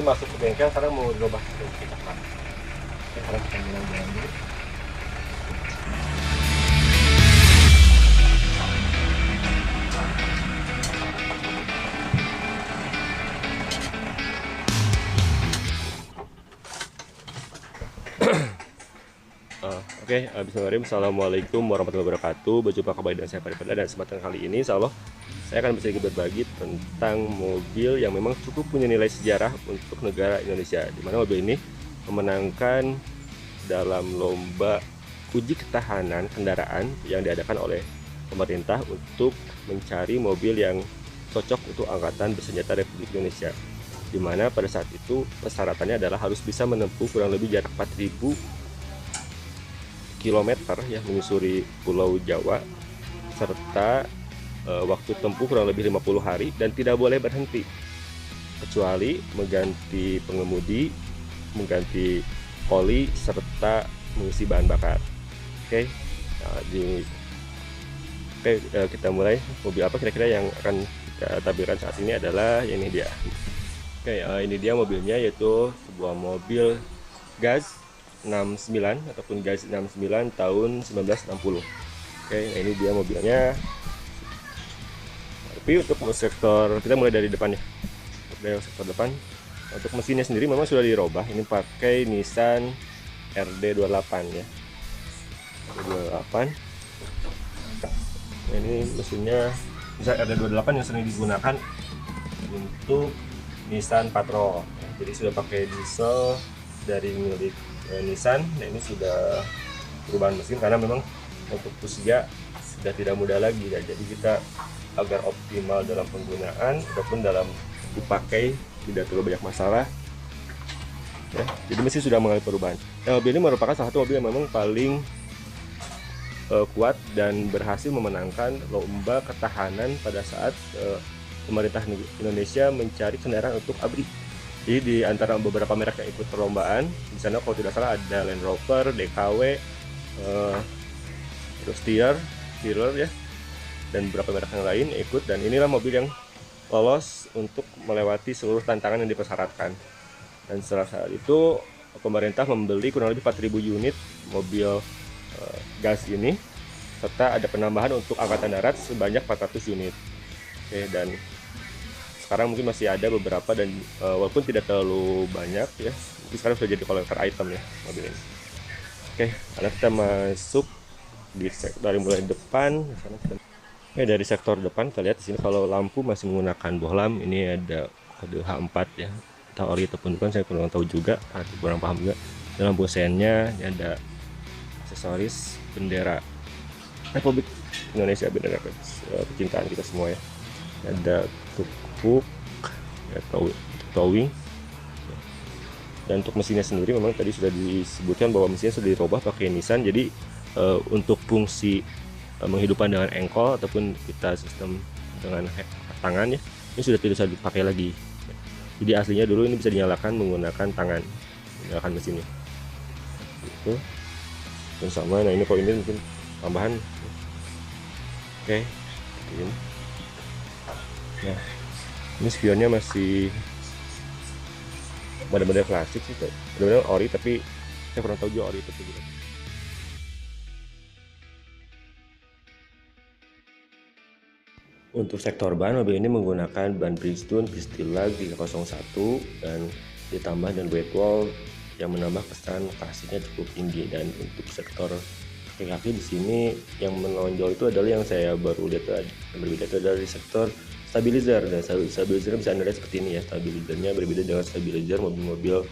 ini masuk ke bengkel karena mau dirubah kita kan. Sekarang kita mulai jalan dulu. Bismillahirrahmanirrahim. Assalamualaikum warahmatullahi wabarakatuh. Berjumpa kembali dengan saya Pada dan kesempatan kali ini insya Allah saya akan sedikit berbagi tentang mobil yang memang cukup punya nilai sejarah untuk negara Indonesia, di mana mobil ini memenangkan dalam lomba uji ketahanan kendaraan yang diadakan oleh pemerintah untuk mencari mobil yang cocok untuk Angkatan Bersenjata Republik Indonesia, di mana pada saat itu persyaratannya adalah harus bisa menempuh kurang lebih jarak 4.000 kilometer ya, menyusuri Pulau Jawa, serta waktu tempuh kurang lebih 50 hari dan tidak boleh berhenti kecuali mengganti pengemudi, mengganti oli, serta mengisi bahan bakar. Kita mulai. Mobil apa kira-kira yang akan kita tampilkan saat ini adalah ini dia. Ini dia mobilnya, yaitu sebuah mobil Gaz 69 ataupun Gaz 69 tahun 1960. Nah ini dia mobilnya. Tapi untuk sektor, kita mulai dari depannya. Dari sektor depan, untuk mesinnya sendiri memang sudah dirubah. Ini pakai Nissan RD28 ya. RD28. Nah, ini mesinnya Nissan RD28 yang sering digunakan untuk Nissan Patrol. Jadi sudah pakai diesel dari milik Nissan. Nah ini sudah perubahan mesin karena memang untuk usia sudah tidak muda lagi ya. Jadi kita agar optimal dalam penggunaan ataupun dalam dipakai tidak terlalu banyak masalah ya. Jadi mesin sudah mengalami perubahan. Nah, mobil ini merupakan salah satu mobil yang memang paling kuat dan berhasil memenangkan lomba ketahanan pada saat pemerintah Indonesia mencari kendaraan untuk ABRI. Jadi di antara beberapa merek yang ikut perlombaan, di sana kalau tidak salah ada Land Rover, DKW, terus Steyr ya, dan beberapa merek yang lain ikut. Dan inilah mobil yang lolos untuk melewati seluruh tantangan yang dipersyaratkan. Dan setelah saat itu pemerintah membeli kurang lebih 4.000 unit mobil Gaz ini, serta ada penambahan untuk Angkatan Darat sebanyak 400 unit. Dan sekarang mungkin masih ada beberapa, dan walaupun tidak terlalu banyak ya, tapi sekarang sudah jadi kolektor item ya mobil ini. Karena kita masuk dari mulai depan. Dari sektor depan kita lihat di sini kalau lampu masih menggunakan bohlam. Ini ada kode H4 ya, atau ori ataupun bukan saya kurang tahu juga, kurang paham juga. Dalam lampu sennya ini ada aksesoris bendera Republik Indonesia, bendera kecintaan kita semua ya. Ada hook atau towing. Dan untuk mesinnya sendiri memang tadi sudah disebutkan bahwa mesinnya sudah dirubah pakai Nissan. Jadi untuk fungsi menghidupkan dengan engkol ataupun kita sistem dengan tangan ya, ini sudah tidak bisa dipakai lagi. Jadi aslinya dulu ini bisa dinyalakan menggunakan tangan, menyalakan mesinnya itu. Dan sama, nah ini kalau ini mungkin tambahan. Nah ini spionnya masih benar-benar klasik sih, benar-benar ori, tapi saya kurang tahu juga ori itu juga. Untuk sektor ban, mobil ini menggunakan ban Bridgestone Pistilag 301 dan ditambah dengan weight wall yang menambah kesan klasiknya cukup tinggi. Dan untuk sektor kaki-kaki di sini yang menonjol itu adalah yang saya baru lihat yang berbeda itu dari sektor stabilizer. Dan stabilizer bisa Anda lihat seperti ini ya, stabilizernya berbeda dengan stabilizer mobil-mobil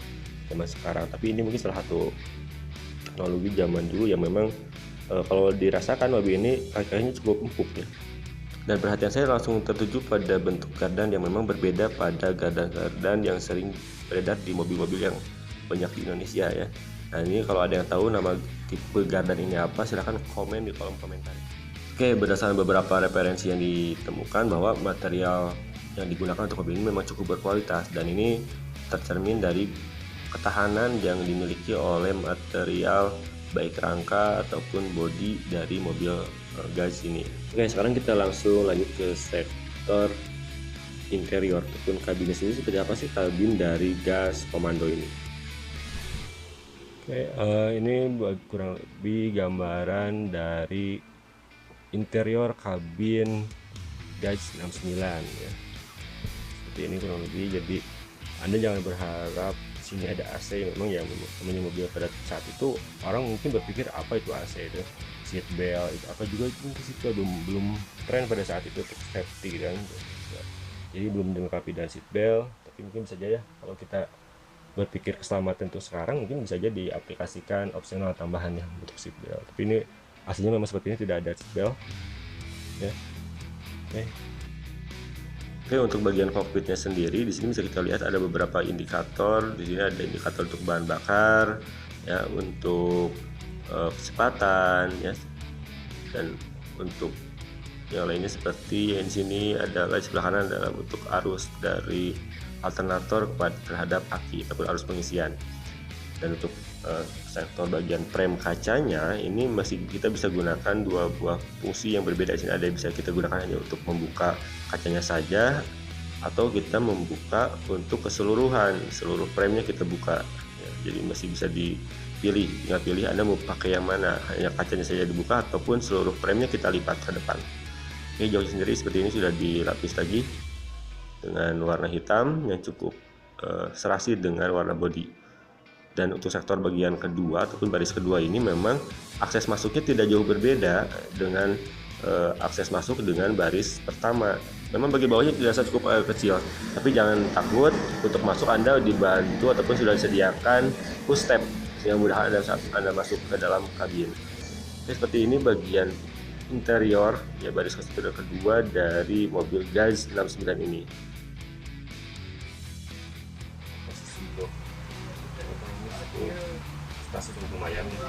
zaman sekarang. Tapi ini mungkin salah satu teknologi zaman dulu yang memang kalau dirasakan mobil ini kaki-kakinya cukup empuk ya. Dan perhatian saya langsung tertuju pada bentuk gardan yang memang berbeda pada gardan-gardan yang sering beredar di mobil-mobil yang banyak di Indonesia ya. Nah ini kalau ada yang tahu nama tipe gardan ini apa, silahkan komen di kolom komentar. Berdasarkan beberapa referensi yang ditemukan bahwa material yang digunakan untuk mobil ini memang cukup berkualitas, dan ini tercermin dari ketahanan yang dimiliki oleh material baik rangka ataupun bodi dari mobil Gaz ini. Sekarang kita langsung lanjut ke sektor interior ataupun kabinnya sendiri seperti apa sih kabin dari gas komando ini. Oke, ini kurang lebih gambaran dari interior kabin gas 69 ya. Seperti ini kurang lebih. Jadi Anda jangan berharap sini ada AC. Memang ya namanya mobil pada saat itu orang mungkin berpikir apa itu AC, itu seat belt itu apa juga, itu mungkin seat belt belum tren pada saat itu untuk safety kan. Jadi belum dilengkapi dengan seat belt, tapi mungkin bisa aja ya kalau kita berpikir keselamatan untuk sekarang mungkin bisa aja diaplikasikan opsional tambahannya untuk seat belt. Tapi ini aslinya memang seperti ini, tidak ada seat belt ya. Oke, untuk bagian kokpitnya sendiri di sini bisa kita lihat ada beberapa indikator. Di sini ada indikator untuk bahan bakar ya, untuk kecepatan ya, dan untuk yang lainnya seperti yang di sini adalah di sebelah kanan adalah untuk arus dari alternator terhadap aki ataupun arus pengisian. Dan untuk sektor bagian frame kacanya ini masih kita bisa gunakan dua buah fungsi yang berbeda. Di sini ada yang bisa kita gunakan hanya untuk membuka kacanya saja, atau kita membuka untuk keseluruhan, seluruh framenya kita buka ya. Jadi masih bisa dipilih, tinggal pilih Anda mau pakai yang mana, hanya kacanya saja dibuka ataupun seluruh framenya kita lipat ke depan. Oke, jauh sendiri seperti ini sudah dilapis lagi dengan warna hitam yang cukup serasi dengan warna bodi. Dan untuk sektor bagian kedua ataupun baris kedua ini memang akses masuknya tidak jauh berbeda dengan akses masuk dengan baris pertama. Memang bagi bawahnya dirasa cukup kecil, tapi jangan takut, untuk masuk Anda dibantu ataupun sudah disediakan push step yang mudah Anda masuk ke dalam kabin. Oke, seperti ini bagian interior ya, baris kedua dari mobil Gaz 69 ini. Stasiun cukup lumayan ya.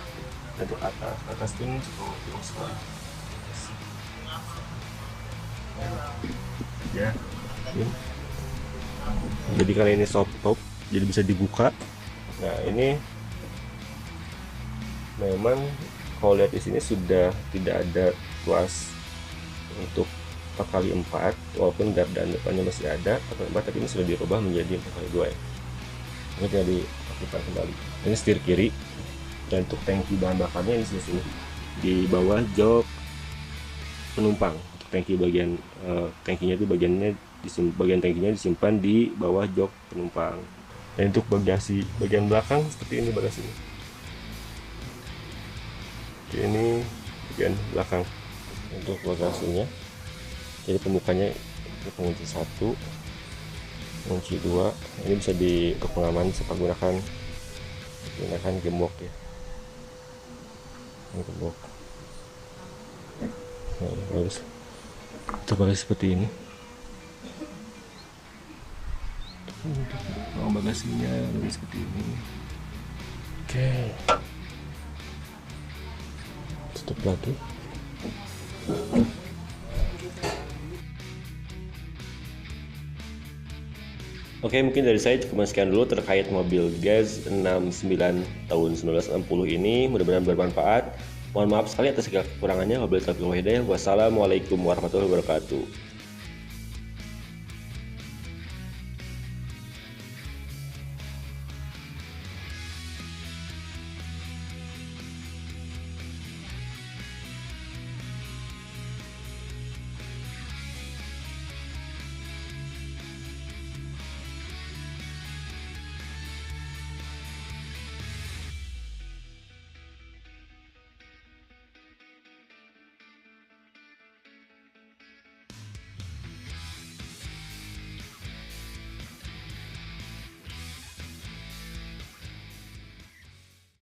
Untuk atas ini cukup sekali ya. Jadi kali ini soft top, jadi bisa dibuka. Nah ini memang kalau lihat di sini sudah tidak ada tuas untuk 4x4, walaupun gardan depannya masih ada 4x4, tapi ini sudah dirubah menjadi 4x2 ya. Ini tinggal diaktifkan kembali. Ini setir kiri. Dan untuk tangki bahan bakarnya ini di sini di bawah jok penumpang. Untuk tangki bagian tangkinya itu bagian tangkinya disimpan di bawah jok penumpang. Dan untuk bagasi bagian belakang seperti ini bagasinya. Oke, ini bagian belakang untuk bagasinya. Jadi pembukanya ini pengunci 1, kunci 2. Ini bisa untuk pengaman bisa menggunakan gembok ya. Ini gembok. Nah, bagus. Itu pakai seperti ini. Ruang bagasinya lebih seperti ini. Oke. Tutup lagi. Oke, mungkin dari saya cukup sekian dulu terkait mobil Gaz 69 tahun 1960 ini. Mudah-mudahan bermanfaat. Mohon maaf sekali atas segala kekurangannya. Wabillahi taufiq wal hidayah. Wassalamualaikum warahmatullahi wabarakatuh.